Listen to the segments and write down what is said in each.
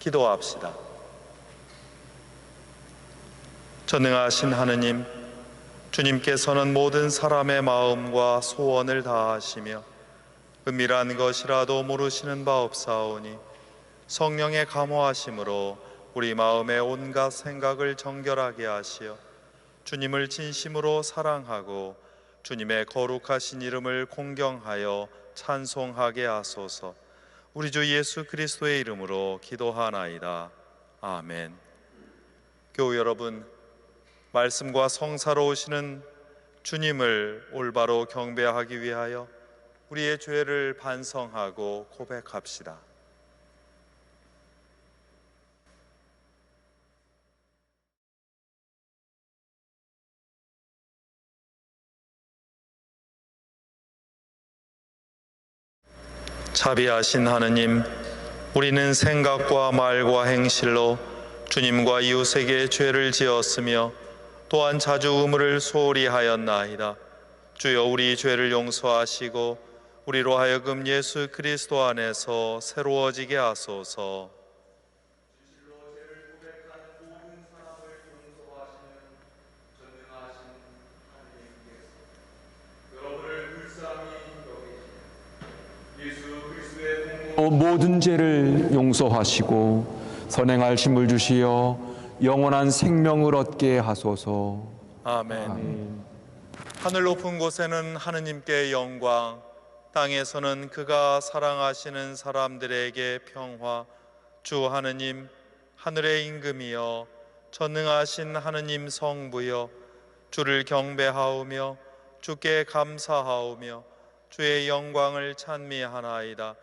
기도합시다. 전능하신 하느님, 주님께서는 모든 사람의 마음과 소원을 다하시며 은밀한 것이라도 모르시는 바 없사오니 성령의 감화하심으로 우리 마음의 온갖 생각을 정결하게 하시어 주님을 진심으로 사랑하고 주님의 거룩하신 이름을 공경하여 찬송하게 하소서. 우리 주 예수 그리스도의 이름으로 기도하나이다. 아멘. 교우 여러분, 말씀과 성사로 오시는 주님을 올바로 경배하기 위하여 우리의 죄를 반성하고 고백합시다. 자비하신 하느님, 우리는 생각과 말과 행실로 주님과 이웃에게 죄를 지었으며 또한 자주 의무를 소홀히 하였나이다. 주여, 우리 죄를 용서하시고 우리로 하여금 예수 그리스도 안에서 새로워지게 하소서. 모든 죄를 용서하시고 선행할 힘을 주시어 영원한 생명을 얻게 하소서. 아멘. 하늘 높은 곳에는 하느님께 영광, 땅에서는 그가 사랑하시는 사람들에게 평화. 주 하느님, 하늘의 임금이여, 전능하신 하느님 성부여, 주를 경배하오며 주께 감사하오며 주의 영광을 찬미하나이다.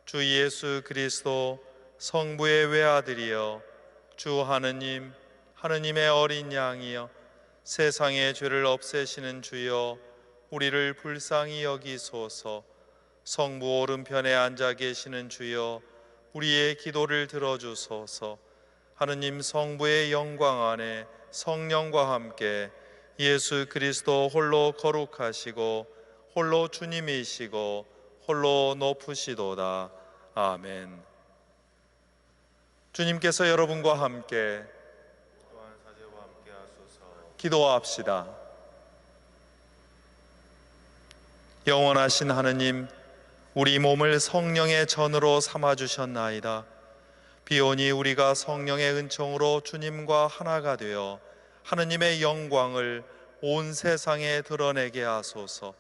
주 예수 그리스도 성부의 외아들이여, 주 하느님, 하느님의 어린 양이여, 세상의 죄를 없애시는 주여, 우리를 불쌍히 여기소서. 성부 오른편에 앉아 계시는 주여, 우리의 기도를 들어주소서. 하느님 성부의 영광 안에 성령과 함께 예수 그리스도 홀로 거룩하시고 홀로 주님이시고 홀로 높으시도다. 아멘. 주님께서 여러분과 함께 또한 사제와 함께 하소서. 기도합시다. 영원하신 하느님, 우리 몸을 성령의 전으로 삼아주셨나이다. 비오니 우리가 성령의 은총으로 주님과 하나가 되어 하느님의 영광을 온 세상에 드러내게 하소서.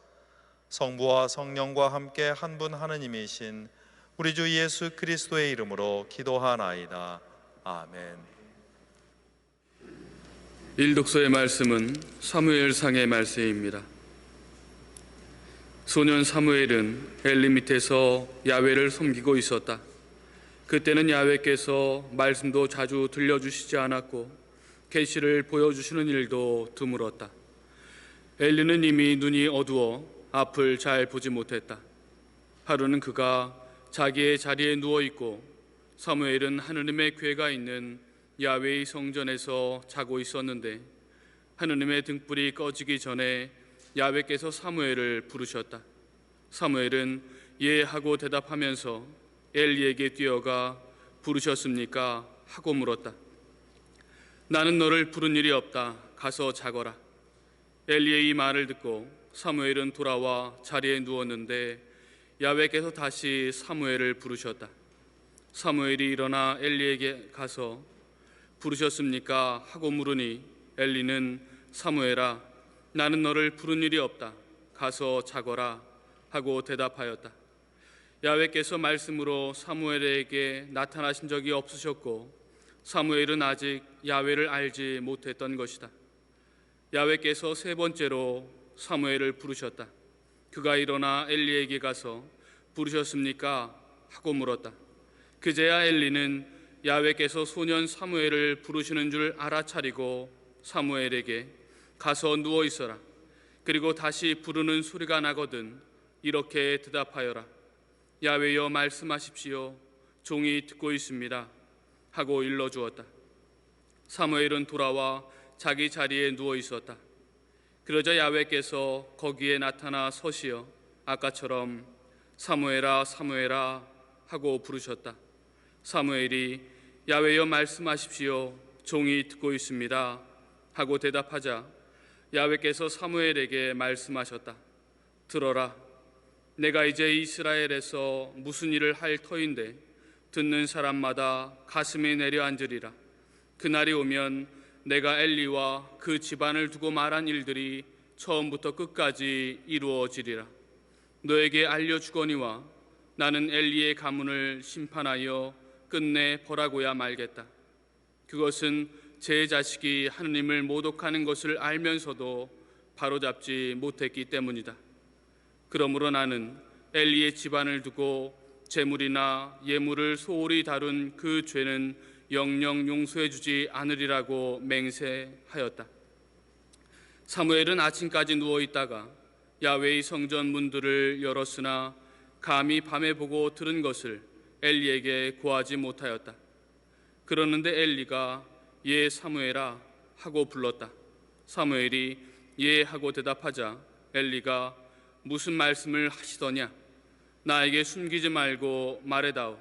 성부와 성령과 함께 한 분 하느님이신 우리 주 예수 그리스도의 이름으로 기도하나이다. 아멘. 일독서의 말씀은 사무엘상의 말씀입니다. 소년 사무엘은 엘리 밑에서 야훼를 섬기고 있었다. 그때는 야훼께서 말씀도 자주 들려주시지 않았고 계시를 보여주시는 일도 드물었다. 엘리는 이미 눈이 어두워 앞을 잘 보지 못했다. 하루는 그가 자기의 자리에 누워있고 사무엘은 하느님의 궤가 있는 야훼의 성전에서 자고 있었는데 하느님의 등불이 꺼지기 전에 야훼께서 사무엘을 부르셨다. 사무엘은 예 하고 대답하면서 엘리에게 뛰어가 부르셨습니까? 하고 물었다. 나는 너를 부른 일이 없다. 가서 자거라. 엘리의 이 말을 듣고 사무엘은 돌아와 자리에 누웠는데 야훼께서 다시 사무엘을 부르셨다. 사무엘이 일어나 엘리에게 가서 부르셨습니까? 하고 물으니 엘리는 사무엘아, 나는 너를 부른 일이 없다. 가서 자거라 하고 대답하였다. 야훼께서 말씀으로 사무엘에게 나타나신 적이 없으셨고 사무엘은 아직 야훼를 알지 못했던 것이다. 야훼께서 세 번째로 사무엘을 부르셨다. 그가 일어나 엘리에게 가서 부르셨습니까? 하고 물었다. 그제야 엘리는 야훼께서 소년 사무엘을 부르시는 줄 알아차리고 사무엘에게 가서 누워 있어라. 그리고 다시 부르는 소리가 나거든 이렇게 대답하여라. 야훼여 말씀하십시오. 종이 듣고 있습니다. 하고 일러주었다. 사무엘은 돌아와 자기 자리에 누워 있었다. 그러자 야훼께서 거기에 나타나 서시어 아까처럼 사무엘아 사무엘아 하고 부르셨다. 사무엘이 야훼여 말씀하십시오. 종이 듣고 있습니다. 하고 대답하자 야훼께서 사무엘에게 말씀하셨다. 들어라. 내가 이제 이스라엘에서 무슨 일을 할 터인데 듣는 사람마다 가슴이 내려앉으리라. 그날이 오면 내가 엘리와 그 집안을 두고 말한 일들이 처음부터 끝까지 이루어지리라. 너에게 알려주거니와 나는 엘리의 가문을 심판하여 끝내 벌하고야 말겠다. 그것은 제 자식이 하느님을 모독하는 것을 알면서도 바로잡지 못했기 때문이다. 그러므로 나는 엘리의 집안을 두고 재물이나 예물을 소홀히 다룬 그 죄는 영영 용서해 주지 않으리라고 맹세하였다. 사무엘은 아침까지 누워 있다가 야훼의 성전 문들을 열었으나 감히 밤에 보고 들은 것을 엘리에게 고하지 못하였다. 그러는데 엘리가 예 사무엘아 하고 불렀다. 사무엘이 예 하고 대답하자 엘리가 무슨 말씀을 하시더냐? 나에게 숨기지 말고 말해다오.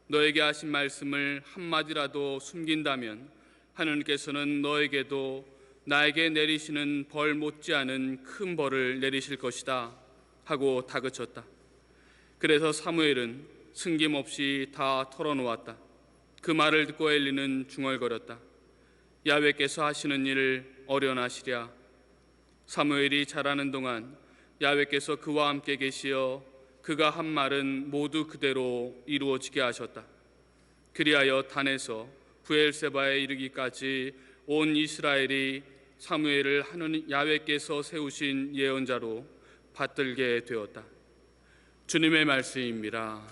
너에게 하신 말씀을 한마디라도 숨긴다면 하느님께서는 너에게도 나에게 내리시는 벌 못지않은 큰 벌을 내리실 것이다 하고 다그쳤다. 그래서 사무엘은 숨김없이 다 털어놓았다. 그 말을 듣고 엘리는 중얼거렸다. 야훼께서 하시는 일을 어련하시랴. 사무엘이 자라는 동안 야훼께서 그와 함께 계시어 그가 한 말은 모두 그대로 이루어지게 하셨다. 그리하여 단에서 브엘세바에 이르기까지 온 이스라엘이 사무엘을 하느님 야훼께서 세우신 예언자로 받들게 되었다. 주님의 말씀입니다.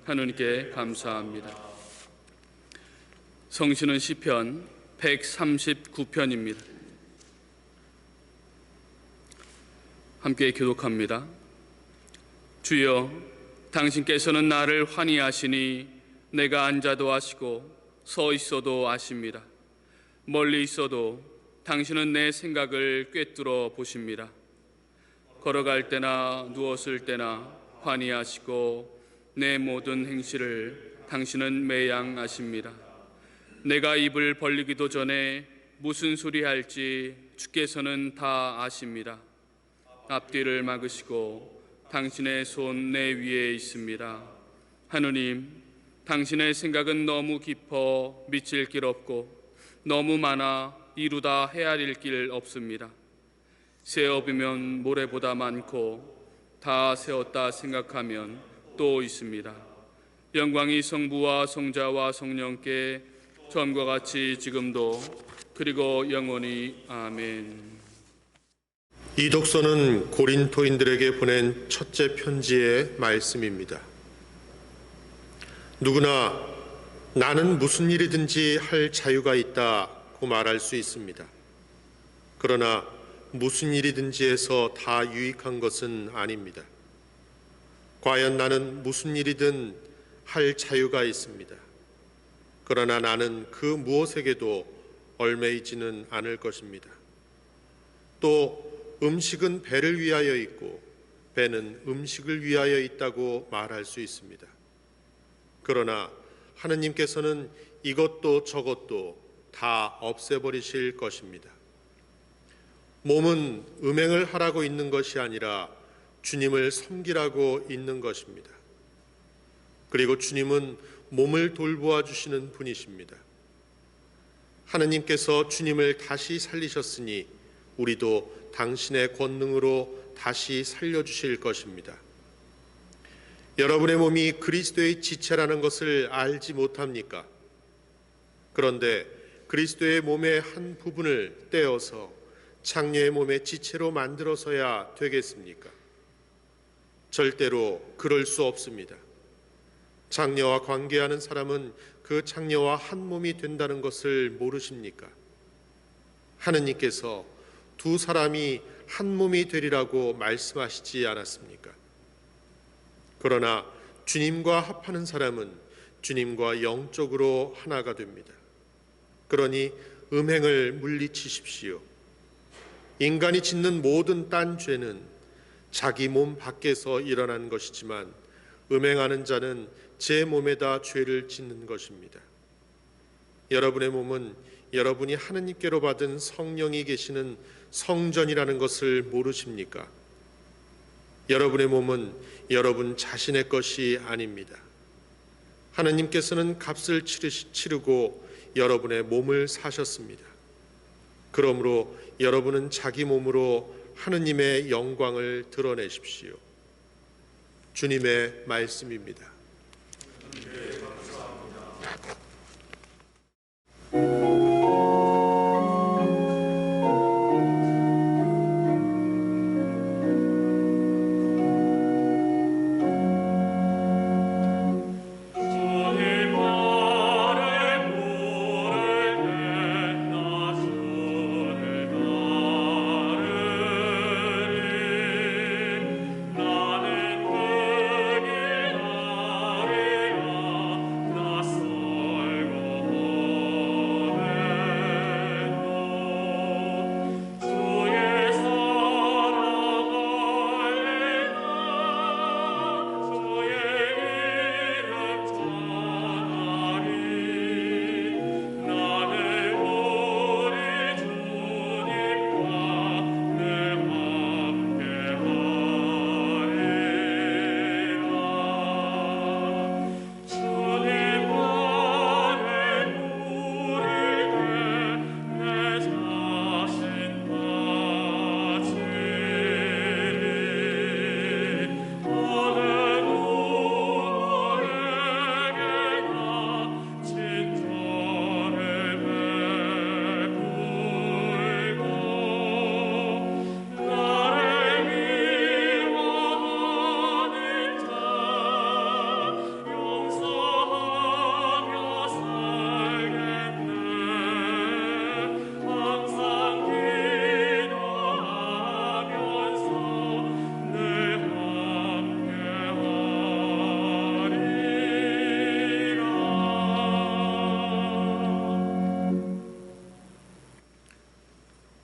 하느님께 감사합니다. 성시는 시편 139편입니다. 함께 교독합니다. 주여, 당신께서는 나를 환희하시니 내가 앉아도 아시고 서 있어도 아십니다. 멀리 있어도 당신은 내 생각을 꿰뚫어 보십니다. 걸어갈 때나 누웠을 때나 환희하시고 내 모든 행실을 당신은 매양하십니다. 내가 입을 벌리기도 전에 무슨 소리 할지 주께서는 다 아십니다. 앞뒤를 막으시고 당신의 손 내 위에 있습니다. 하느님, 당신의 생각은 너무 깊어 미칠 길 없고 너무 많아 이루다 헤아릴 길 없습니다. 세어보면 모래보다 많고 다 세었다 생각하면 또 있습니다. 영광이 성부와 성자와 성령께 전과 같이 지금도 그리고 영원히 아멘. 이 독서는 고린토인들에게 보낸 첫째 편지의 말씀입니다. 누구나 나는 무슨 일이든지 할 자유가 있다고 말할 수 있습니다. 그러나 무슨 일이든지 해서 다 유익한 것은 아닙니다. 과연 나는 무슨 일이든 할 자유가 있습니다. 그러나 나는 그 무엇에게도 얽매이지는 않을 것입니다. 또 음식은 배를 위하여 있고 배는 음식을 위하여 있다고 말할 수 있습니다. 그러나 하느님께서는 이것도 저것도 다 없애버리실 것입니다. 몸은 음행을 하라고 있는 것이 아니라 주님을 섬기라고 있는 것입니다. 그리고 주님은 몸을 돌보아 주시는 분이십니다. 하느님께서 주님을 다시 살리셨으니 우리도 당신의 권능으로 다시 살려주실 것입니다. 여러분의 몸이 그리스도의 지체라는 것을 알지 못합니까? 그런데 그리스도의 몸의 한 부분을 떼어서 창녀의 몸의 지체로 만들어서야 되겠습니까? 절대로 그럴 수 없습니다. 창녀와 관계하는 사람은 그 창녀와 한 몸이 된다는 것을 모르십니까? 하느님께서 두 사람이 한 몸이 되리라고 말씀하시지 않았습니까? 그러나 주님과 합하는 사람은 주님과 영적으로 하나가 됩니다. 그러니 음행을 물리치십시오. 인간이 짓는 모든 딴 죄는 자기 몸 밖에서 일어난 것이지만 음행하는 자는 제 몸에다 죄를 짓는 것입니다. 여러분의 몸은 여러분이 하느님께로 받은 성령이 계시는 성전이라는 것을 모르십니까? 여러분의 몸은 여러분 자신의 것이 아닙니다. 하느님께서는 값을 치르고 여러분의 몸을 사셨습니다. 그러므로 여러분은 자기 몸으로 하느님의 영광을 드러내십시오. 주님의 말씀입니다.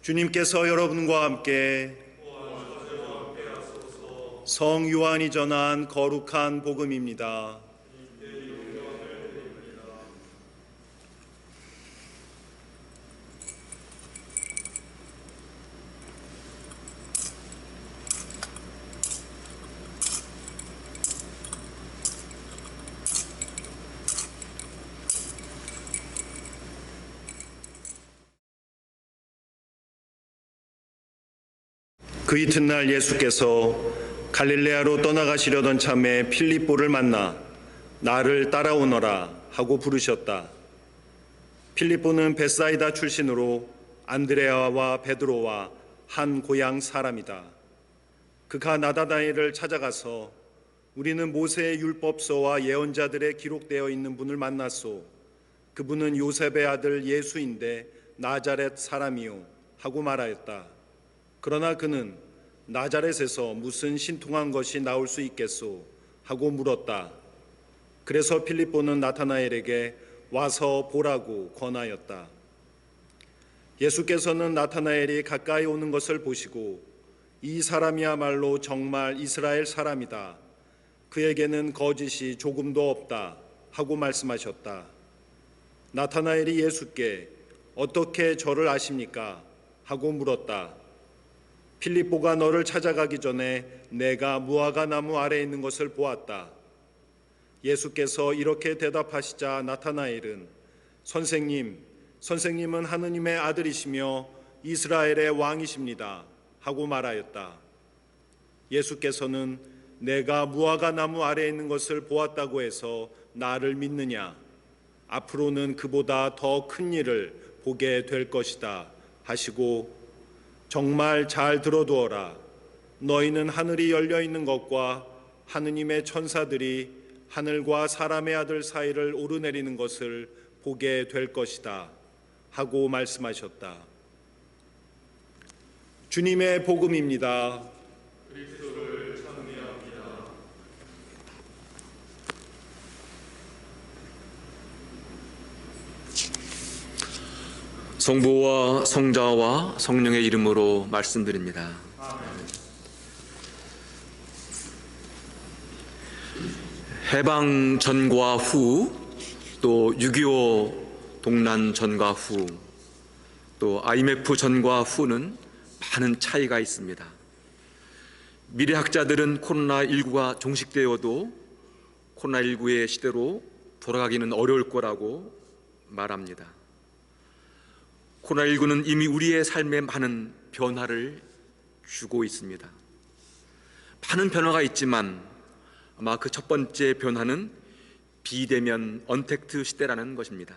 주님께서 여러분과 함께 성 요한이 전한 거룩한 복음입니다. 그 이튿날 예수께서 갈릴레아로 떠나가시려던 참에 필립보를 만나 나를 따라오너라 하고 부르셨다. 필립보는 벳사이다 출신으로 안드레아와 베드로와 한 고향 사람이다. 그가 나다나엘을 찾아가서 우리는 모세의 율법서와 예언자들에 기록되어 있는 분을 만났소. 그분은 요셉의 아들 예수인데 나자렛 사람이요 하고 말하였다. 그러나 그는 나자렛에서 무슨 신통한 것이 나올 수 있겠소 하고 물었다. 그래서 필립보는 나타나엘에게 와서 보라고 권하였다. 예수께서는 나타나엘이 가까이 오는 것을 보시고 이 사람이야말로 정말 이스라엘 사람이다. 그에게는 거짓이 조금도 없다 하고 말씀하셨다. 나타나엘이 예수께 어떻게 저를 아십니까? 하고 물었다. 필립보가 너를 찾아가기 전에 내가 무화과 나무 아래에 있는 것을 보았다. 예수께서 이렇게 대답하시자 나타나엘은 선생님은 하느님의 아들이시며 이스라엘의 왕이십니다 하고 말하였다. 예수께서는 내가 무화과 나무 아래에 있는 것을 보았다고 해서 나를 믿느냐? 앞으로는 그보다 더 큰 일을 보게 될 것이다 하시고 정말 잘 들어두어라. 너희는 하늘이 열려 있는 것과 하느님의 천사들이 하늘과 사람의 아들 사이를 오르내리는 것을 보게 될 것이다 하고 말씀하셨다. 주님의 복음입니다. 그리스도를 찬미합니다. 성부와 성자와 성령의 이름으로 말씀드립니다. 해방 전과 후 또 6.25 동란 전과 후, 또 IMF 전과 후는 많은 차이가 있습니다. 미래학자들은 코로나19가 종식되어도 코로나19의 시대로 돌아가기는 어려울 거라고 말합니다. 코로나19는 이미 우리의 삶에 많은 변화를 주고 있습니다. 많은 변화가 있지만 아마 그 첫 번째 변화는 비대면 언택트 시대라는 것입니다.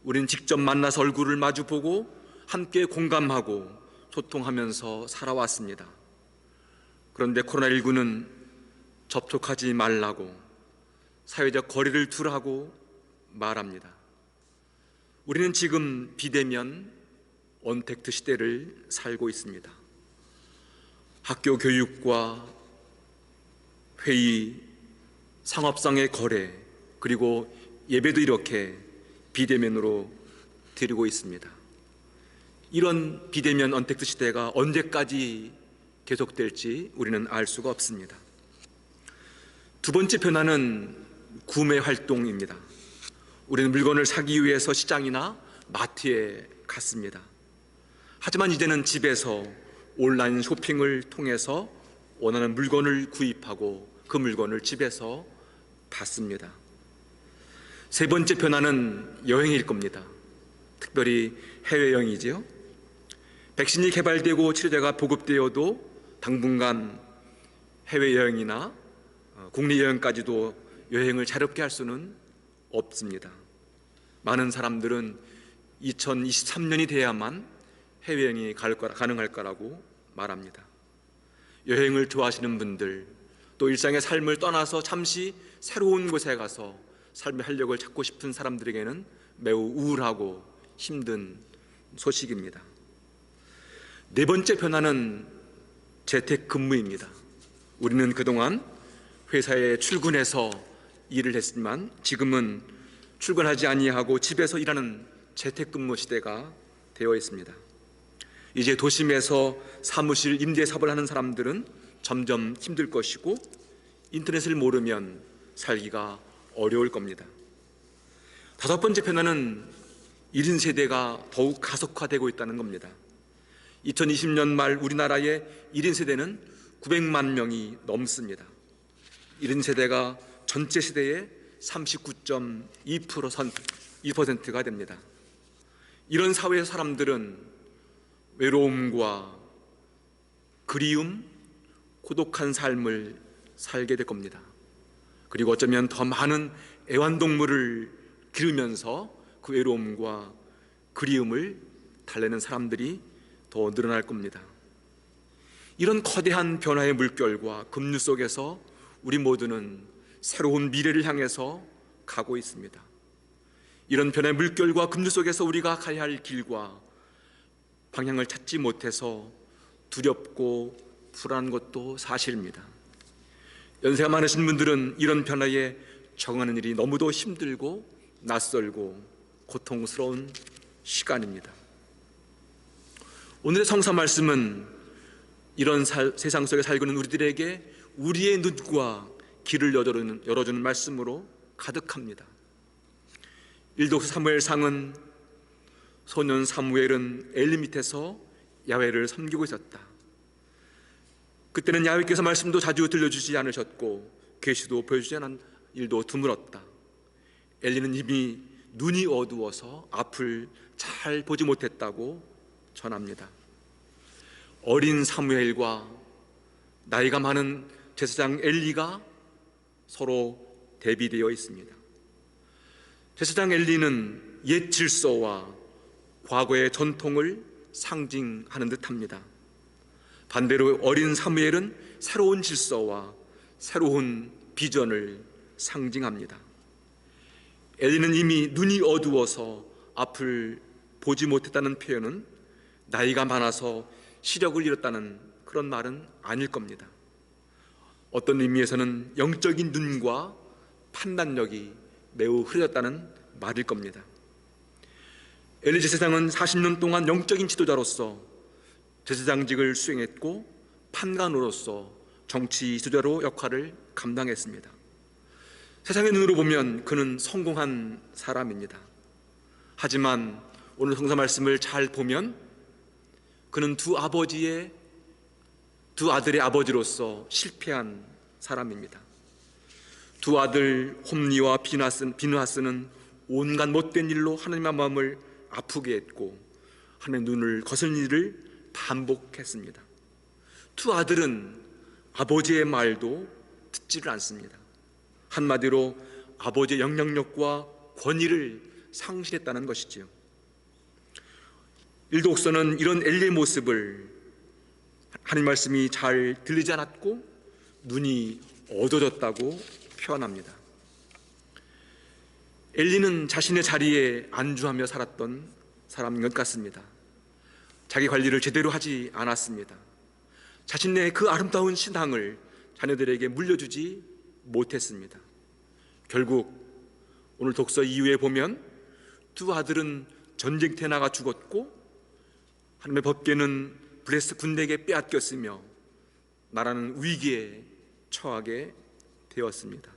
우리는 직접 만나서 얼굴을 마주보고 함께 공감하고 소통하면서 살아왔습니다. 그런데 코로나19는 접촉하지 말라고, 사회적 거리를 두라고 말합니다. 우리는 지금 비대면 언택트 시대를 살고 있습니다. 학교 교육과 회의, 상업상의 거래, 그리고 예배도 이렇게 비대면으로 드리고 있습니다. 이런 비대면 언택트 시대가 언제까지 계속될지 우리는 알 수가 없습니다. 두 번째 변화는 구매 활동입니다. 우리는 물건을 사기 위해서 시장이나 마트에 갔습니다. 하지만 이제는 집에서 온라인 쇼핑을 통해서 원하는 물건을 구입하고 그 물건을 집에서 받습니다. 세 번째 변화는 여행일 겁니다. 특별히 해외여행이지요. 백신이 개발되고 치료제가 보급되어도 당분간 해외여행이나 국내여행까지도 여행을 자유롭게 할 수는 없습니다. 많은 사람들은 2023년이 돼야만 해외여행이 가능할 거라고 말합니다. 여행을 좋아하시는 분들, 또 일상의 삶을 떠나서 잠시 새로운 곳에 가서 삶의 활력을 찾고 싶은 사람들에게는 매우 우울하고 힘든 소식입니다. 네 번째 변화는 재택근무입니다. 우리는 그동안 회사에 출근해서 일을 했지만 지금은 출근하지 아니하고 집에서 일하는 재택근무 시대가 되어 있습니다. 이제 도심에서 사무실 임대 사업을 하는 사람들은 점점 힘들 것이고 인터넷을 모르면 살기가 어려울 겁니다. 다섯 번째 변화는 1인 세대가 더욱 가속화되고 있다는 겁니다. 2020년 말 우리나라의 1인 세대는 900만 명이 넘습니다. 1인 세대가 전체 세대의 39.2%가 됩니다. 이런 사회의 사람들은 외로움과 그리움, 고독한 삶을 살게 될 겁니다. 그리고 어쩌면 더 많은 애완동물을 기르면서 그 외로움과 그리움을 달래는 사람들이 더 늘어날 겁니다. 이런 거대한 변화의 물결과 급류 속에서 우리 모두는 새로운 미래를 향해서 가고 있습니다. 이런 변화의 물결과 급류 속에서 우리가 가야 할 길과 방향을 찾지 못해서 두렵고 불안한 것도 사실입니다. 연세가 많으신 분들은 이런 변화에 적응하는 일이 너무도 힘들고 낯설고 고통스러운 시간입니다. 오늘의 성사 말씀은 이런 세상 속에 살고 있는 우리들에게 우리의 눈과 길을 열어주는 말씀으로 가득합니다. 1도 사무엘상은 소년 사무엘은 엘리 밑에서 야훼를 섬기고 있었다. 그때는 야훼께서 말씀도 자주 들려주지 않으셨고 계시도 보여주지 않은 일도 드물었다. 엘리는 이미 눈이 어두워서 앞을 잘 보지 못했다고 전합니다. 어린 사무엘과 나이가 많은 제사장 엘리가 서로 대비되어 있습니다. 제사장 엘리는 옛 질서와 과거의 전통을 상징하는 듯합니다. 반대로 어린 사무엘은 새로운 질서와 새로운 비전을 상징합니다. 엘리는 이미 눈이 어두워서 앞을 보지 못했다는 표현은 나이가 많아서 시력을 잃었다는 그런 말은 아닐 겁니다. 어떤 의미에서는 영적인 눈과 판단력이 매우 흐려졌다는 말일 겁니다. 엘리 제사장은 40년 동안 영적인 지도자로서 제사장직을 수행했고 판관으로서 정치 지도자로 역할을 감당했습니다. 세상의 눈으로 보면 그는 성공한 사람입니다. 하지만 오늘 성서 말씀을 잘 보면 그는 두 아들의 아버지로서 실패한 사람입니다. 두 아들 홈리와 비느하스는 온갖 못된 일로 하나님의 마음을 아프게 했고 하나님의 눈을 거스른 일을 반복했습니다. 두 아들은 아버지의 말도 듣지를 않습니다. 한마디로 아버지의 영향력과 권위를 상실했다는 것이지요. 일독서는 이런 엘리의 모습을 하나님 말씀이 잘 들리지 않았고 눈이 어두워졌다고 표현합니다. 엘리는 자신의 자리에 안주하며 살았던 사람인 것 같습니다. 자기 관리를 제대로 하지 않았습니다. 자신의 그 아름다운 신앙을 자녀들에게 물려주지 못했습니다. 결국 오늘 독서 이후에 보면 두 아들은 전쟁터에 나가 죽었고 하나님의 법궤는 블레셋 군대에게 빼앗겼으며 나라는 위기에 처하게 되었습니다.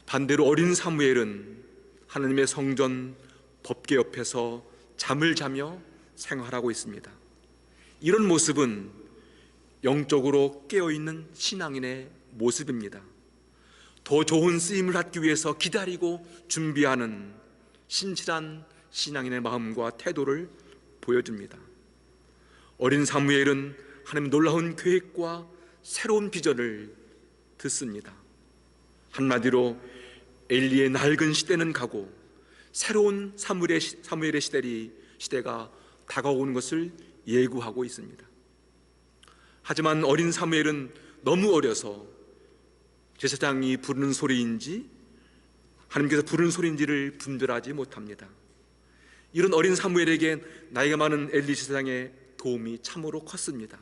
반대로 어린 사무엘은 하나님의 성전 법궤 옆에서 잠을 자며 생활하고 있습니다. 이런 모습은 영적으로 깨어있는 신앙인의 모습입니다. 더 좋은 쓰임을 받기 위해서 기다리고 준비하는 신실한 신앙인의 마음과 태도를 보여줍니다. 어린 사무엘은 하나님의 놀라운 계획과 새로운 비전을 듣습니다. 한마디로 엘리의 낡은 시대는 가고 새로운 사무엘의 시대가 다가오는 것을 예고하고 있습니다. 하지만 어린 사무엘은 너무 어려서 제사장이 부르는 소리인지 하나님께서 부르는 소리인지를 분별하지 못합니다. 이런 어린 사무엘에게 나이가 많은 엘리 제사장의 도움이 참으로 컸습니다.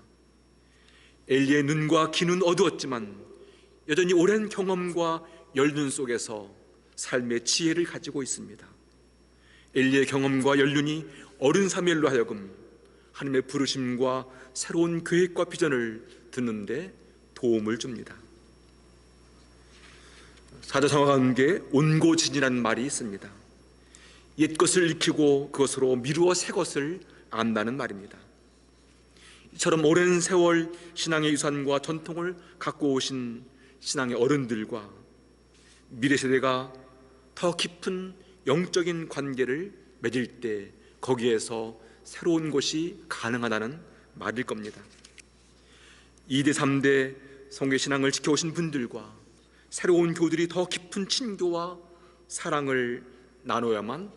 엘리의 눈과 귀는 어두웠지만 여전히 오랜 경험과 연륜 속에서 삶의 지혜를 가지고 있습니다. 엘리의 경험과 연륜이 어린 사무엘로 하여금 하나님의 부르심과 새로운 계획과 비전을 듣는데 도움을 줍니다. 사자성어가 함께 온고지진이라는 말이 있습니다. 옛 것을 익히고 그것으로 미루어 새 것을 안다는 말입니다. 이처럼 오랜 세월 신앙의 유산과 전통을 갖고 오신 신앙의 어른들과 미래 세대가 더 깊은 영적인 관계를 맺을 때 거기에서 새로운 것이 가능하다는 말일 겁니다. 2대 3대 성교 신앙을 지켜오신 분들과 새로운 교들이 더 깊은 친교와 사랑을 나눠야만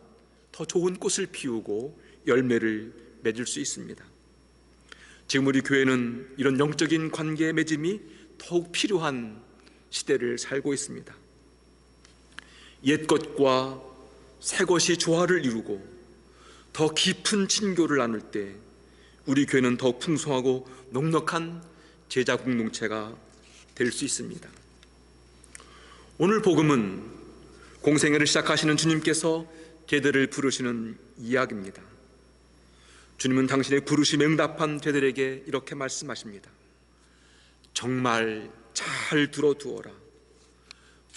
더 좋은 꽃을 피우고 열매를 맺을 수 있습니다. 지금 우리 교회는 이런 영적인 관계의 맺음이 더욱 필요한 시대를 살고 있습니다. 옛 것과 새 것이 조화를 이루고 더 깊은 친교를 나눌 때 우리 교회는 더욱 풍성하고 넉넉한 제자 공동체가 될 수 있습니다. 오늘 복음은 공생애를 시작하시는 주님께서 제자들을 부르시는 이야기입니다. 주님은 당신의 부르심에 응답한 제자들에게 이렇게 말씀하십니다. 정말 잘 들어두어라.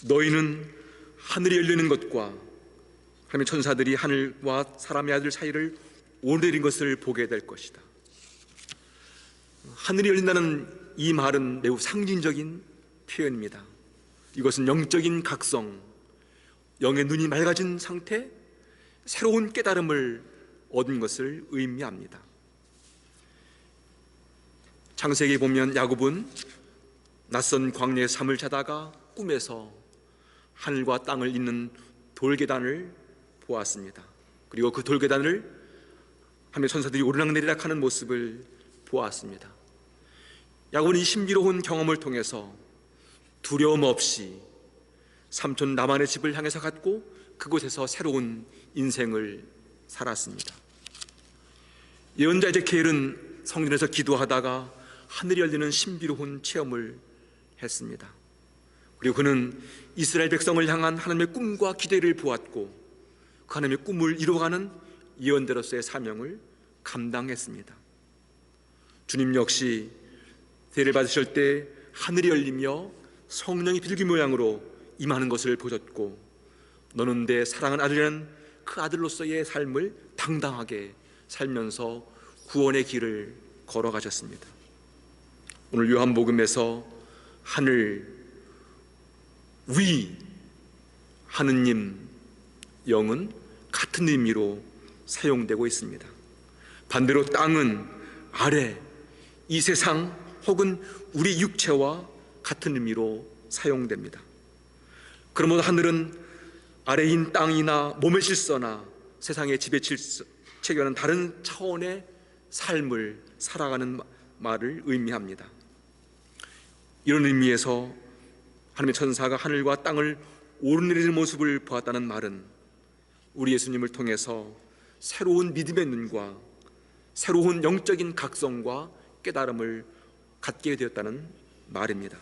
너희는 하늘이 열리는 것과 하나님의 천사들이 하늘과 사람의 아들 사이를 오르내린 것을 보게 될 것이다. 하늘이 열린다는 이 말은 매우 상징적인 표현입니다. 이것은 영적인 각성, 영의 눈이 맑아진 상태, 새로운 깨달음을 얻은 것을 의미합니다. 창세기에 보면 야곱은 낯선 광야의 잠을 자다가 꿈에서 하늘과 땅을 잇는 돌계단을 보았습니다. 그리고 그 돌계단을 하나님의 천사들이 오르락내리락 하는 모습을 보았습니다. 야곱은 이 신비로운 경험을 통해서 두려움 없이 삼촌 라반의 집을 향해서 갔고 그곳에서 새로운 인생을 살았습니다. 예언자 에제키엘은 성전에서 기도하다가 하늘이 열리는 신비로운 체험을 했습니다. 그리고 그는 이스라엘 백성을 향한 하나님의 꿈과 기대를 보았고 그 하나님의 꿈을 이루어가는 예언자로서의 사명을 감당했습니다. 주님 역시 세례를 받으실 때 하늘이 열리며 성령이 비둘기 모양으로 임하는 것을 보셨고 너는 내 사랑하는 아들이라는 그 아들로서의 삶을 당당하게 살면서 구원의 길을 걸어가셨습니다. 오늘 요한복음에서 하늘 위 하느님 영은 같은 의미로 사용되고 있습니다. 반대로 땅은 아래, 이 세상 혹은 우리 육체와 같은 의미로 사용됩니다. 그러므로 하늘은 아래인 땅이나 몸의 질서나 세상의 지배 체계와는 다른 차원의 삶을 살아가는 말을 의미합니다. 이런 의미에서 하나님의 천사가 하늘과 땅을 오르내리는 모습을 보았다는 말은 우리 예수님을 통해서 새로운 믿음의 눈과 새로운 영적인 각성과 깨달음을 갖게 되었다는 말입니다.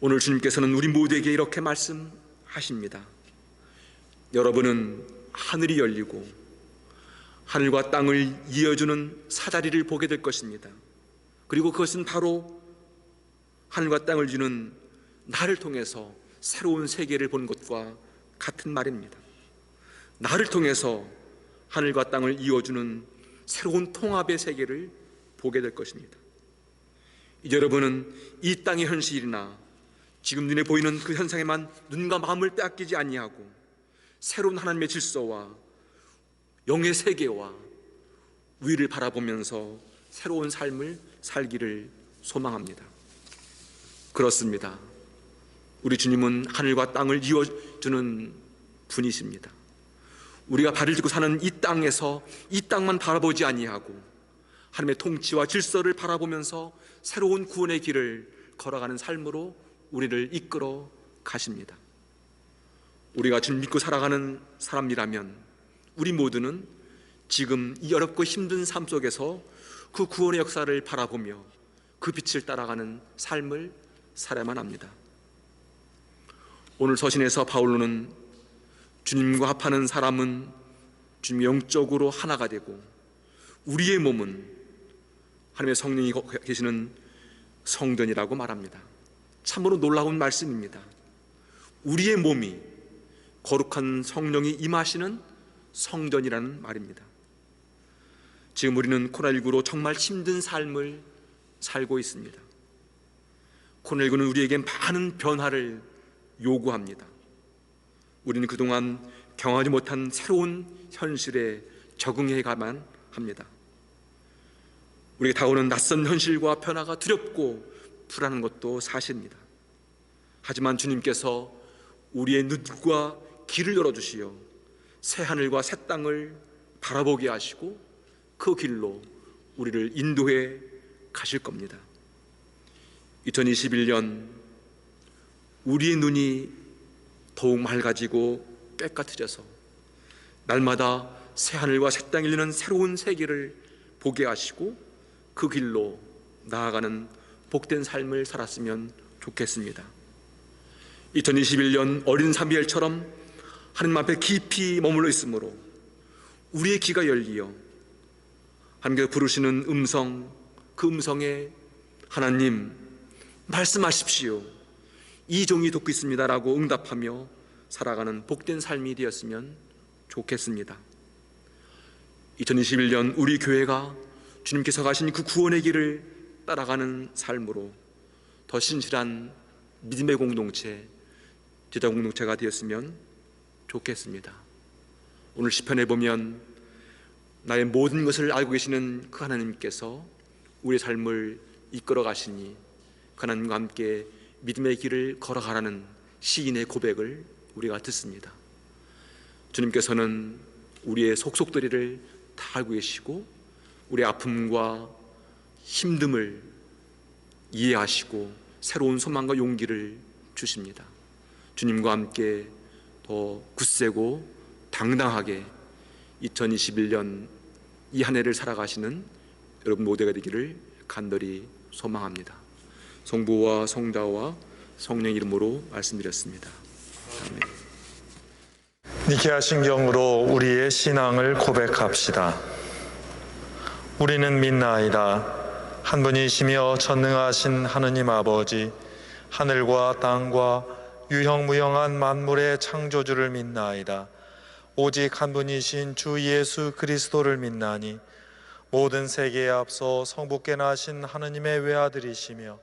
오늘 주님께서는 우리 모두에게 이렇게 말씀하십니다. 여러분은 하늘이 열리고 하늘과 땅을 이어주는 사다리를 보게 될 것입니다. 그리고 그것은 바로 하늘과 땅을 주는 나를 통해서 새로운 세계를 보는 것과 같은 말입니다. 나를 통해서 하늘과 땅을 이어주는 새로운 통합의 세계를 보게 될 것입니다. 이제 여러분은 이 땅의 현실이나 지금 눈에 보이는 그 현상에만 눈과 마음을 빼앗기지 아니하고 새로운 하나님의 질서와 영의 세계와 위를 바라보면서 새로운 삶을 살기를 소망합니다. 그렇습니다. 우리 주님은 하늘과 땅을 이어주는 분이십니다. 우리가 발을 딛고 사는 이 땅에서 이 땅만 바라보지 아니하고 하나님의 통치와 질서를 바라보면서 새로운 구원의 길을 걸어가는 삶으로 우리를 이끌어 가십니다. 우리가 주님 믿고 살아가는 사람이라면 우리 모두는 지금 이 어렵고 힘든 삶 속에서 그 구원의 역사를 바라보며 그 빛을 따라가는 삶을 살아야만 합니다. 오늘 서신에서 바울로는 주님과 합하는 사람은 주님 영적으로 하나가 되고 우리의 몸은 하나님의 성령이 계시는 성전이라고 말합니다. 참으로 놀라운 말씀입니다. 우리의 몸이 거룩한 성령이 임하시는 성전이라는 말입니다. 지금 우리는 코로나19로 정말 힘든 삶을 살고 있습니다. 코로나19는 우리에게 많은 변화를 요구합니다. 우리는 그동안 경험하지 못한 새로운 현실에 적응해 가만 합니다. 우리에게 다가오는 낯선 현실과 변화가 두렵고 불안한 것도 사실입니다. 하지만 주님께서 우리의 눈과 길을 열어주시어 새 하늘과 새 땅을 바라보게 하시고 그 길로 우리를 인도해 가실 겁니다. 2021년 우리의 눈이 더욱 맑아지고 깨끗해져서 날마다 새 하늘과 새 땅을 열리는 새로운 세계를 보게 하시고 그 길로 나아가는 복된 삶을 살았으면 좋겠습니다. 2021년 어린 사무엘처럼 하나님 앞에 깊이 머물러 있으므로 우리의 귀가 열리어 하나님께서 부르시는 음성, 그 음성에 하나님 말씀하십시오, 이 종이 듣고 있습니다라고 응답하며 살아가는 복된 삶이 되었으면 좋겠습니다. 2021년 우리 교회가 주님께서 가신 그 구원의 길을 따라가는 삶으로 더 신실한 믿음의 공동체, 제자 공동체가 되었으면 좋겠습니다. 오늘 시편에 보면 나의 모든 것을 알고 계시는 그 하나님께서 우리의 삶을 이끌어 가시니 그 하나님과 함께 믿음의 길을 걸어가라는 시인의 고백을 우리가 듣습니다. 주님께서는 우리의 속속들이를 다 알고 계시고 우리의 아픔과 힘듦을 이해하시고 새로운 소망과 용기를 주십니다. 주님과 함께 더 굳세고 당당하게 2021년 이 한 해를 살아가시는 여러분 모두가 되기를 간절히 소망합니다. 성부와 성자와 성령 이름으로 말씀드렸습니다. 아멘. 니케아 신경으로 우리의 신앙을 고백합시다. 우리는 믿나이다. 한 분이시며 전능하신 하느님 아버지, 하늘과 땅과 유형무형한 만물의 창조주를 믿나이다. 오직 한 분이신 주 예수 그리스도를 믿나니 모든 세계에 앞서 성부께 나신 하느님의 외아들이시며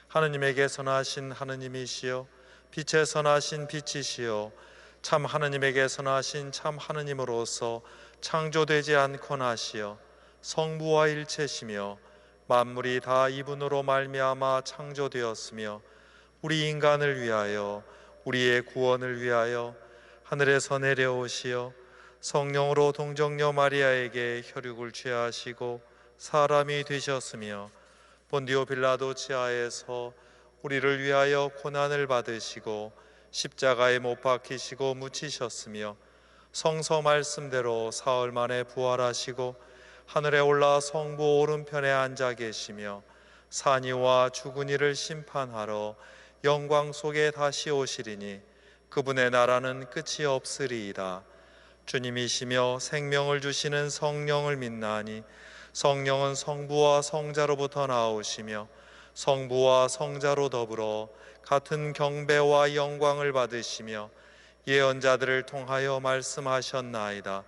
하느님에게 선하신 하느님이시여 빛에 선하신 빛이시여 참 하느님에게 선하신 참 하느님으로서 창조되지 않거나시여 성부와 일체시며 만물이 다 이분으로 말미암아 창조되었으며 우리 인간을 위하여 우리의 구원을 위하여 하늘에서 내려오시어 성령으로 동정녀 마리아에게 혈육을 취하시고 사람이 되셨으며 본디오 빌라도 치하에서 우리를 위하여 고난을 받으시고 십자가에 못 박히시고 묻히셨으며 성서 말씀대로 사흘 만에 부활하시고 하늘에 올라 성부 오른편에 앉아 계시며 산이와 죽은 이를 심판하러 영광 속에 다시 오시리니 그분의 나라는 끝이 없으리이다. 주님이시며 생명을 주시는 성령을 믿나니 성령은 성부와 성자로부터 나오시며 성부와 성자로 더불어 같은 경배와 영광을 받으시며 예언자들을 통하여 말씀하셨나이다.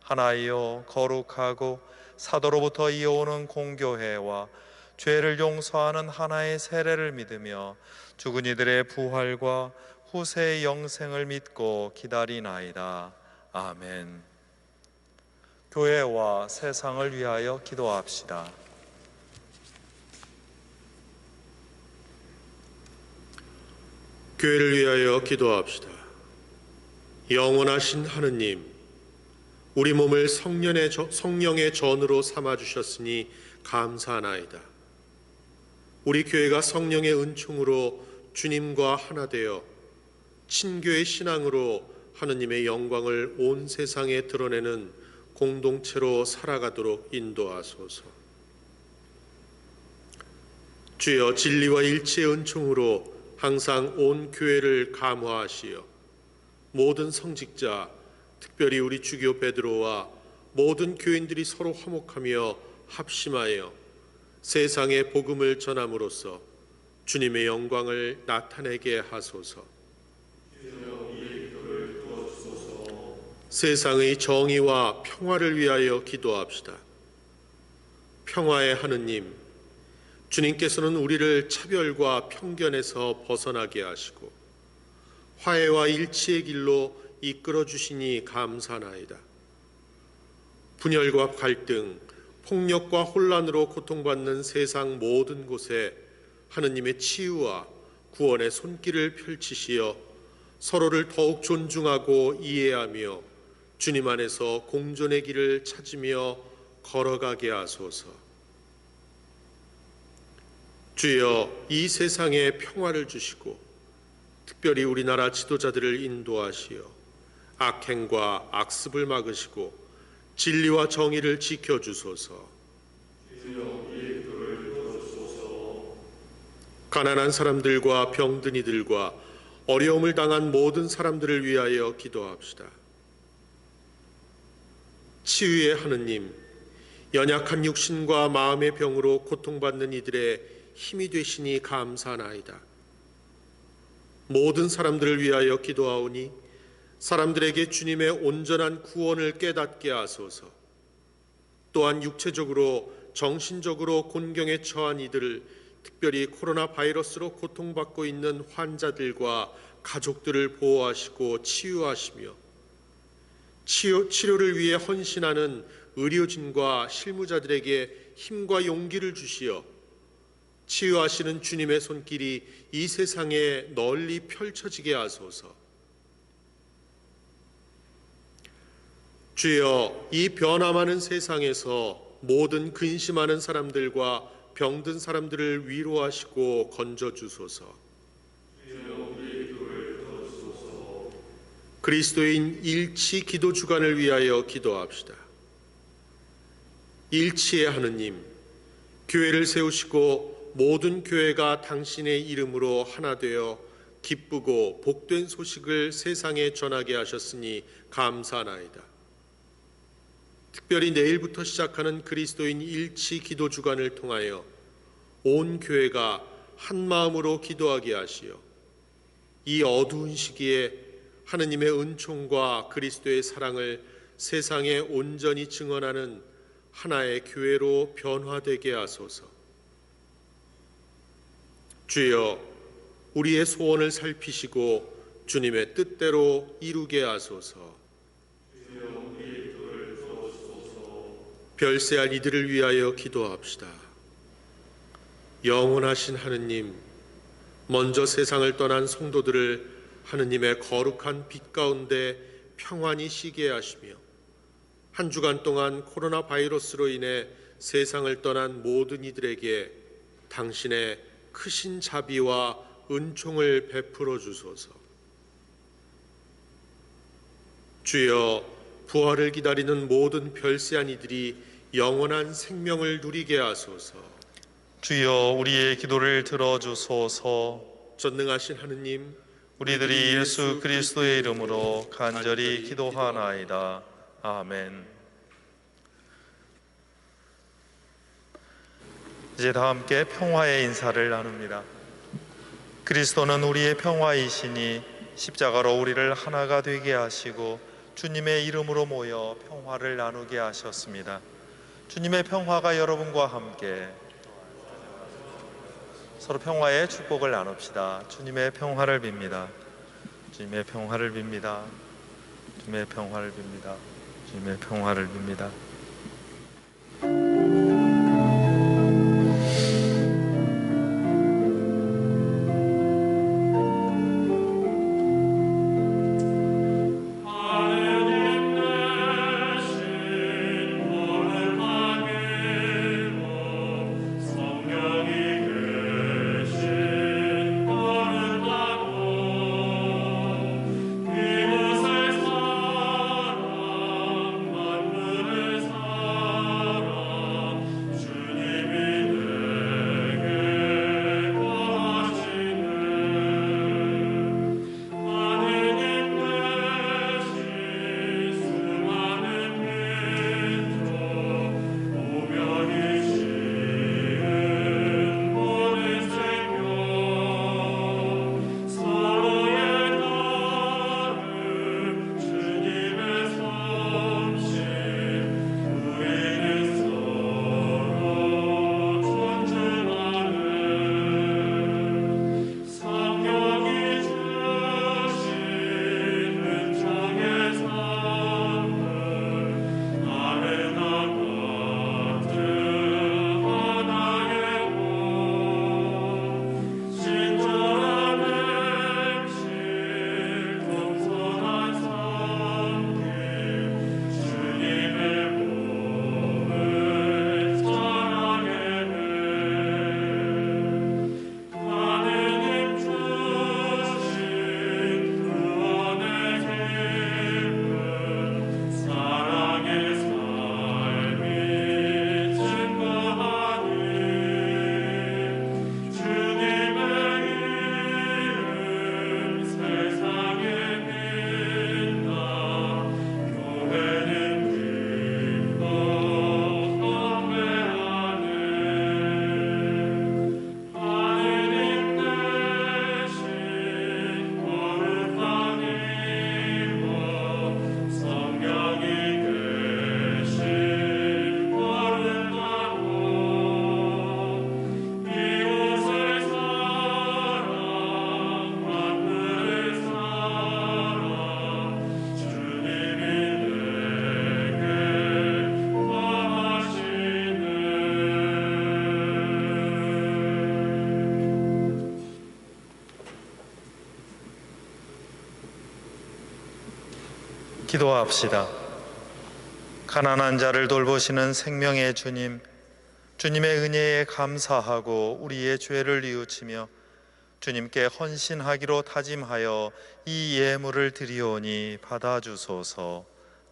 하나이요 거룩하고 사도로부터 이어오는 공교회와 죄를 용서하는 하나의 세례를 믿으며 죽은 이들의 부활과 후세의 영생을 믿고 기다리나이다. 아멘. 교회와 세상을 위하여 기도합시다. 교회를 위하여 기도합시다. 영원하신 하느님, 우리 몸을 성령의 전으로 삼아주셨으니 감사하나이다. 우리 교회가 성령의 은총으로 주님과 하나 되어 친교의 신앙으로 하느님의 영광을 온 세상에 드러내는 공동체로 살아가도록 인도하소서. 주여, 진리와 일치의 은총으로 항상 온 교회를 감화하시어 모든 성직자, 특별히 우리 주교 베드로와 모든 교인들이 서로 화목하며 합심하여 세상에 복음을 전함으로써 주님의 영광을 나타내게 하소서. 세상의 정의와 평화를 위하여 기도합시다. 평화의 하느님, 주님께서는 우리를 차별과 편견에서 벗어나게 하시고 화해와 일치의 길로 이끌어 주시니 감사나이다. 분열과 갈등, 폭력과 혼란으로 고통받는 세상 모든 곳에 하느님의 치유와 구원의 손길을 펼치시어 서로를 더욱 존중하고 이해하며 주님 안에서 공존의 길을 찾으며 걸어가게 하소서. 주여, 이 세상에 평화를 주시고 특별히 우리나라 지도자들을 인도하시어 악행과 악습을 막으시고 진리와 정의를 지켜주소서. 가난한 사람들과 병든 이들과 어려움을 당한 모든 사람들을 위하여 기도합시다. 치유의 하느님, 연약한 육신과 마음의 병으로 고통받는 이들의 힘이 되시니 감사나이다. 모든 사람들을 위하여 기도하오니 사람들에게 주님의 온전한 구원을 깨닫게 하소서. 또한 육체적으로 정신적으로 곤경에 처한 이들을, 특별히 코로나 바이러스로 고통받고 있는 환자들과 가족들을 보호하시고 치유하시며 치료를 위해 헌신하는 의료진과 실무자들에게 힘과 용기를 주시어 치유하시는 주님의 손길이 이 세상에 널리 펼쳐지게 하소서. 주여, 이 변화많은 세상에서 모든 근심하는 사람들과 병든 사람들을 위로하시고 건져주소서. 그리스도인 일치 기도 주간을 위하여 기도합시다. 일치의 하느님, 교회를 세우시고 모든 교회가 당신의 이름으로 하나 되어 기쁘고 복된 소식을 세상에 전하게 하셨으니 감사나이다. 특별히 내일부터 시작하는 그리스도인 일치 기도 주간을 통하여 온 교회가 한 마음으로 기도하게 하시어 이 어두운 시기에 하느님의 은총과 그리스도의 사랑을 세상에 온전히 증언하는 하나의 교회로 변화되게 하소서. 주여, 우리의 소원을 살피시고 주님의 뜻대로 이루게 하소서. 별세할 이들을 위하여 기도합시다. 영원하신 하느님, 먼저 세상을 떠난 성도들을 하느님의 거룩한 빛 가운데 평안히 쉬게 하시며 한 주간 동안 코로나 바이러스로 인해 세상을 떠난 모든 이들에게 당신의 크신 자비와 은총을 베풀어 주소서. 주여, 부활을 기다리는 모든 별세한 이들이 영원한 생명을 누리게 하소서. 주여, 우리의 기도를 들어주소서. 전능하신 하느님, 우리들이 예수 그리스도의 이름으로 간절히 기도하나이다. 아멘. 이제 다 함께 평화의 인사를 나눕니다. 그리스도는 우리의 평화이시니 십자가로 우리를 하나가 되게 하시고 주님의 이름으로 모여 평화를 나누게 하셨습니다. 주님의 평화가 여러분과 함께. 서로 평화의 축복을 나눕시다. 주님의 평화를 빕니다. 주님의 평화를 빕니다. 주님의 평화를 빕니다. 주님의 평화를 빕니다. 기도합시다. 가난한 자를 돌보시는 생명의 주님, 주님의 은혜에 감사하고 우리의 죄를 뉘우치며 주님께 헌신하기로 다짐하여 이 예물을 드리오니 받아주소서.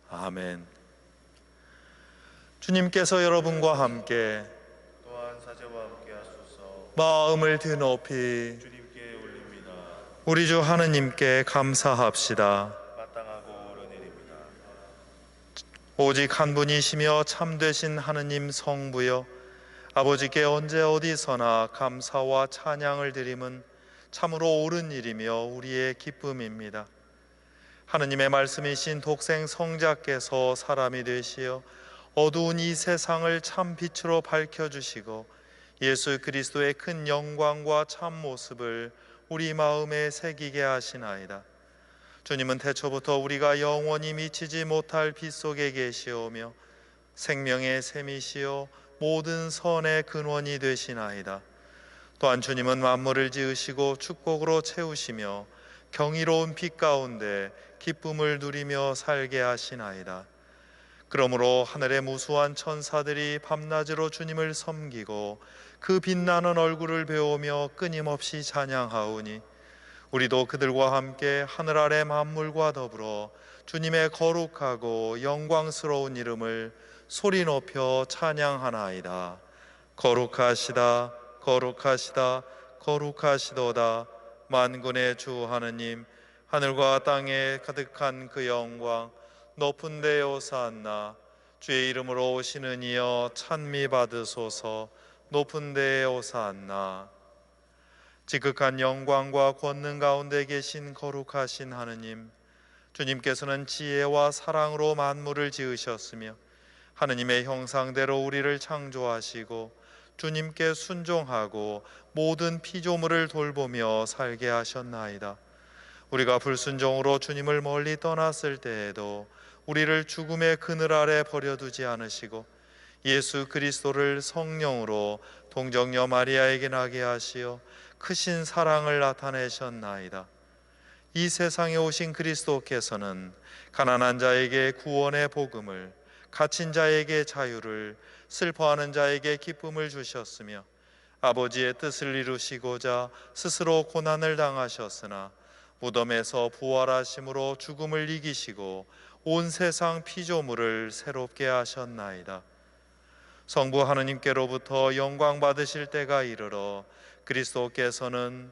아멘. 주님께서 여러분과 함께 또한 사제와 함께 하소서. 마음을 드높이 주님께 올립니다. 우리 주 하느님께 감사합시다. 마땅하고 옳은 일입니다. 오직 한 분이시며 참되신 하느님 성부여, 아버지께 언제 어디서나 감사와 찬양을 드림은 참으로 옳은 일이며 우리의 기쁨입니다. 하느님의 말씀이신 독생 성자께서 사람이 되시어 어두운 이 세상을 참 빛으로 밝혀주시고 예수 그리스도의 큰 영광과 참 모습을 우리 마음에 새기게 하시나이다. 주님은 태초부터 우리가 영원히 미치지 못할 빛 속에 계시오며 생명의 샘이시요 모든 선의 근원이 되시나이다. 또한 주님은 만물을 지으시고 축복으로 채우시며 경이로운 빛 가운데 기쁨을 누리며 살게 하시나이다. 그러므로 하늘의 무수한 천사들이 밤낮으로 주님을 섬기고 그 빛나는 얼굴을 배우며 끊임없이 찬양하오니 우리도 그들과 함께 하늘 아래 만물과 더불어 주님의 거룩하고 영광스러운 이름을 소리 높여 찬양하나이다. 거룩하시다, 거룩하시다, 거룩하시도다. 만군의 주 하느님, 하늘과 땅에 가득한 그 영광, 높은 데 오사나. 주의 이름으로 오시는 이여 찬미 받으소서. 높은 데에 오사나. 지극한 영광과 권능 가운데 계신 거룩하신 하느님, 주님께서는 지혜와 사랑으로 만물을 지으셨으며 하느님의 형상대로 우리를 창조하시고 주님께 순종하고 모든 피조물을 돌보며 살게 하셨나이다. 우리가 불순종으로 주님을 멀리 떠났을 때에도 우리를 죽음의 그늘 아래 버려두지 않으시고 예수 그리스도를 성령으로 동정녀 마리아에게 나게 하시어 크신 사랑을 나타내셨나이다. 이 세상에 오신 그리스도께서는 가난한 자에게 구원의 복음을, 갇힌 자에게 자유를, 슬퍼하는 자에게 기쁨을 주셨으며 아버지의 뜻을 이루시고자 스스로 고난을 당하셨으나 무덤에서 부활하심으로 죽음을 이기시고 온 세상 피조물을 새롭게 하셨나이다. 성부 하느님께로부터 영광 받으실 때가 이르러 그리스도께서는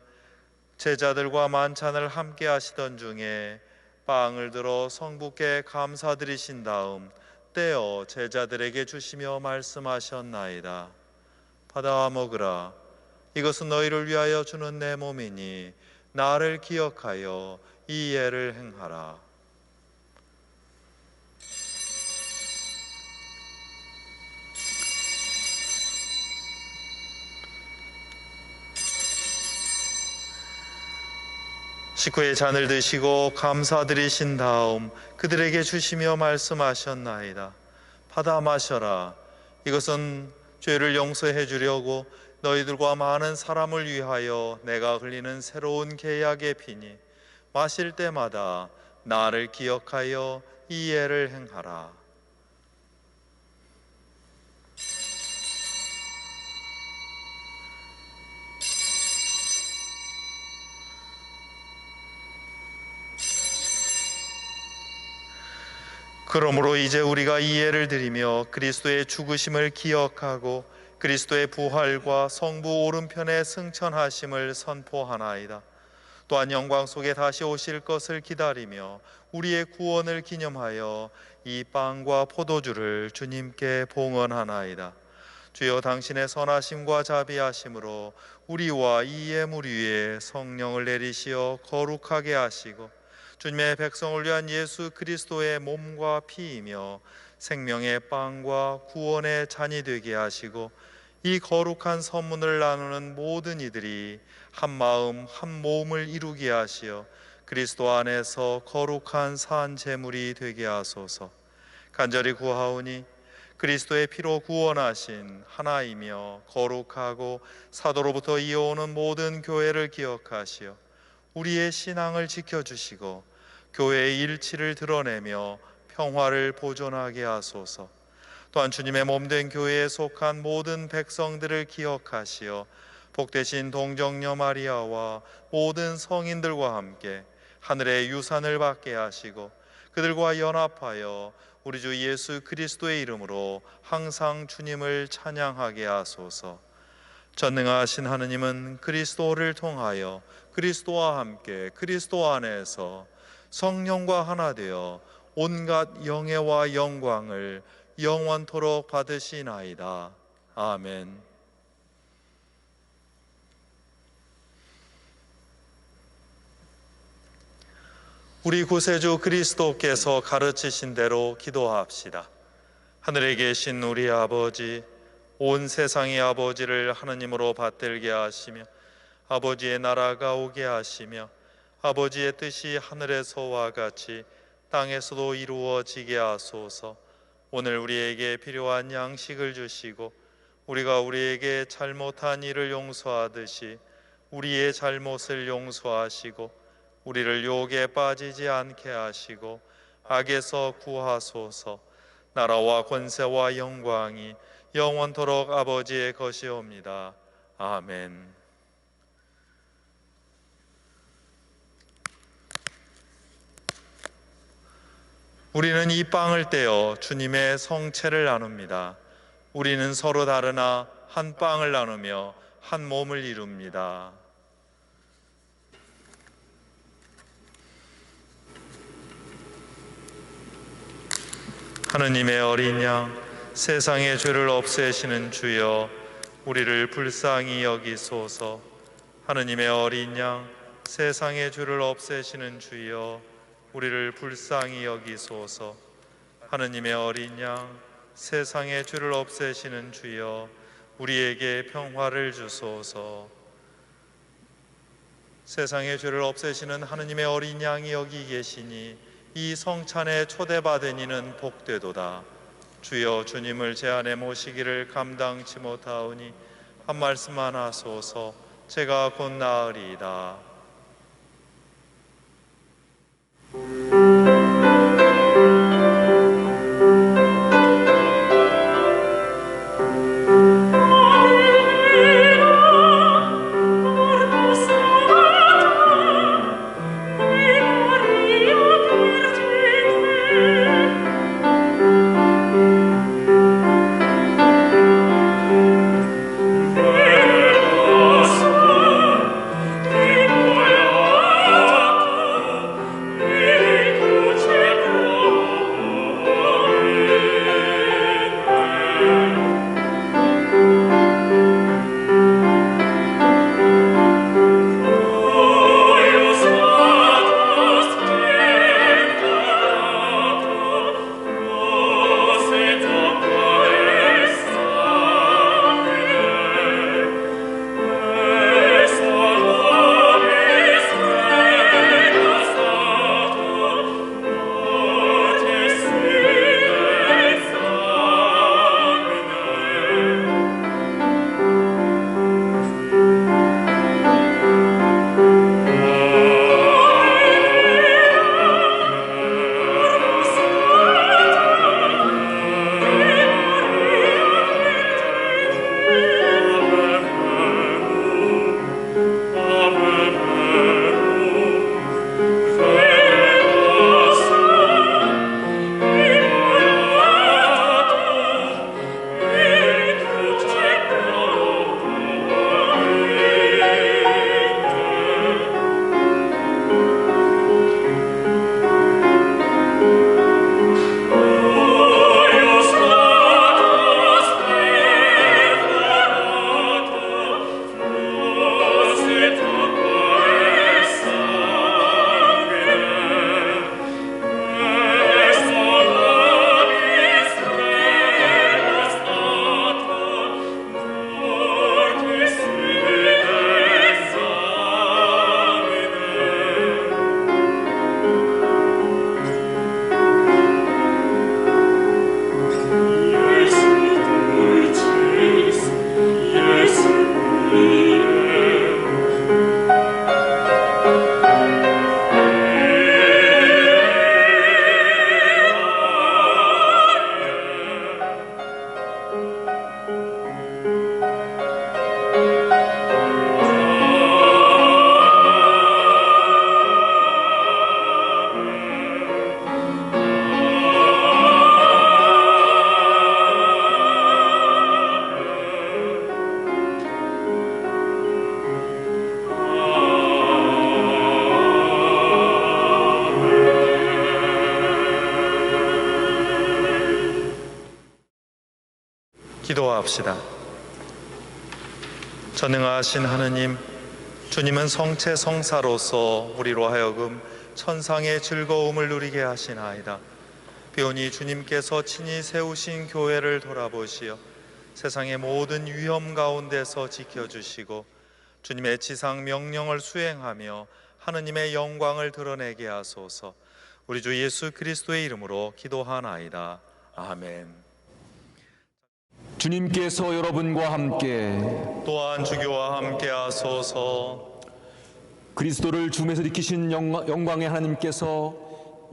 제자들과 만찬을 함께 하시던 중에 빵을 들어 성부께 감사드리신 다음 떼어 제자들에게 주시며 말씀하셨나이다. 받아 먹으라. 이것은 너희를 위하여 주는 내 몸이니 나를 기억하여 이 예를 행하라. 식후에 잔을 드시고 감사드리신 다음 그들에게 주시며 말씀하셨나이다. 받아 마셔라. 이것은 죄를 용서해 주려고 너희들과 많은 사람을 위하여 내가 흘리는 새로운 계약의 피니 마실 때마다 나를 기억하여 이 예를 행하라. 그러므로 이제 우리가 이 예를 드리며 그리스도의 죽으심을 기억하고 그리스도의 부활과 성부 오른편에 승천하심을 선포하나이다. 또한 영광 속에 다시 오실 것을 기다리며 우리의 구원을 기념하여 이 빵과 포도주를 주님께 봉헌하나이다. 주여, 당신의 선하심과 자비하심으로 우리와 이 예물 위에 성령을 내리시어 거룩하게 하시고 주님의 백성을 위한 예수 그리스도의 몸과 피이며 생명의 빵과 구원의 잔이 되게 하시고 이 거룩한 선문을 나누는 모든 이들이 한 마음 한 몸을 이루게 하시어 그리스도 안에서 거룩한 산 제물이 되게 하소서. 간절히 구하오니 그리스도의 피로 구원하신 하나이며 거룩하고 사도로부터 이어오는 모든 교회를 기억하시어 우리의 신앙을 지켜주시고 교회의 일치를 드러내며 평화를 보존하게 하소서. 또한 주님의 몸된 교회에 속한 모든 백성들을 기억하시어 복되신 동정녀 마리아와 모든 성인들과 함께 하늘의 유산을 받게 하시고 그들과 연합하여 우리 주 예수 그리스도의 이름으로 항상 주님을 찬양하게 하소서. 전능하신 하느님은 그리스도를 통하여 그리스도와 함께 그리스도 안에서 성령과 하나 되어 온갖 영예와 영광을 영원토록 받으시나이다. 아멘. 우리 구세주 그리스도께서 가르치신 대로 기도합시다. 하늘에 계신 우리 아버지, 온 세상의 아버지를 하느님으로 받들게 하시며 아버지의 나라가 오게 하시며 아버지의 뜻이 하늘에서와 같이 땅에서도 이루어지게 하소서. 오늘 우리에게 필요한 양식을 주시고 우리가 우리에게 잘못한 일을 용서하듯이 우리의 잘못을 용서하시고 우리를 유혹에 빠지지 않게 하시고 악에서 구하소서. 나라와 권세와 영광이 영원토록 아버지의 것이옵니다. 아멘. 우리는 이 빵을 떼어 주님의 성체를 나눕니다. 우리는 서로 다르나 한 빵을 나누며 한 몸을 이룹니다. 하느님의 어린 양, 세상의 죄를 없애시는 주여, 우리를 불쌍히 여기소서. 하느님의 어린 양, 세상의 죄를 없애시는 주여, 우리를 불쌍히 여기소서. 하느님의 어린 양, 세상의 죄를 없애시는 주여, 우리에게 평화를 주소서. 세상의 죄를 없애시는 하느님의 어린 양이 여기 계시니 이 성찬에 초대받은 이는 복되도다. 주여, 주님을 제 안에 모시기를 감당치 못하오니 한 말씀만 하소서. 제가 곧 나으리이다. 기도합시다. 전능하신 하느님, 주님은 성체 성사로서 우리로 하여금 천상의 즐거움을 누리게 하시나이다. 비오니 주님께서 친히 세우신 교회를 돌아보시어 세상의 모든 위험 가운데서 지켜주시고 주님의 지상 명령을 수행하며 하느님의 영광을 드러내게 하소서. 우리 주 예수 그리스도의 이름으로 기도하나이다. 아멘. 주님께서 여러분과 함께 또한 주교와 함께 하소서. 그리스도를 죽음에서 일으키신 영광의 하나님께서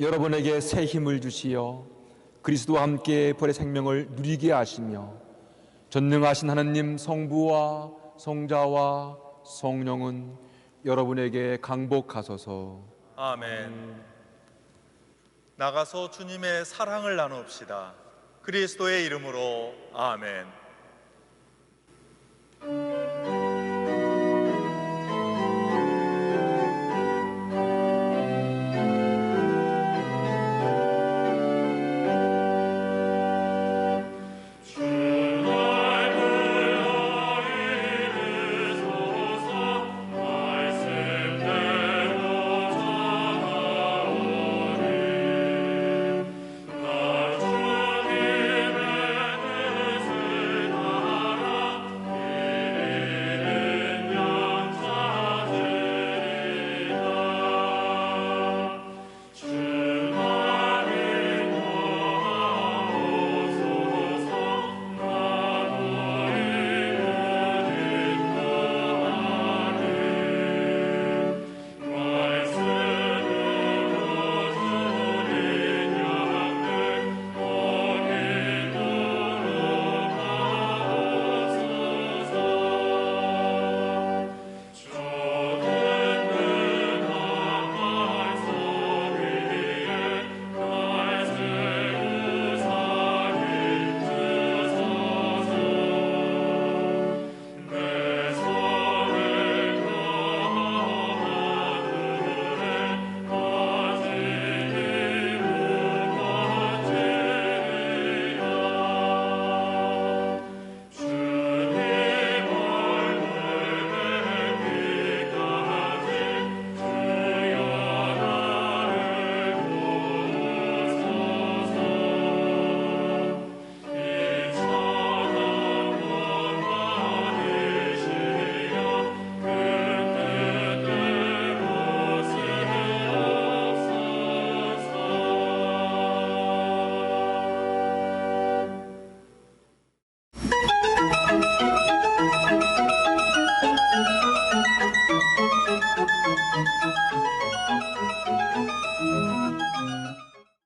여러분에게 새 힘을 주시어 그리스도와 함께 벌의 생명을 누리게 하시며 전능하신 하나님 성부와 성자와 성령은 여러분에게 강복하소서. 아멘. 나가서 주님의 사랑을 나눕시다. 그리스도의 이름으로 아멘.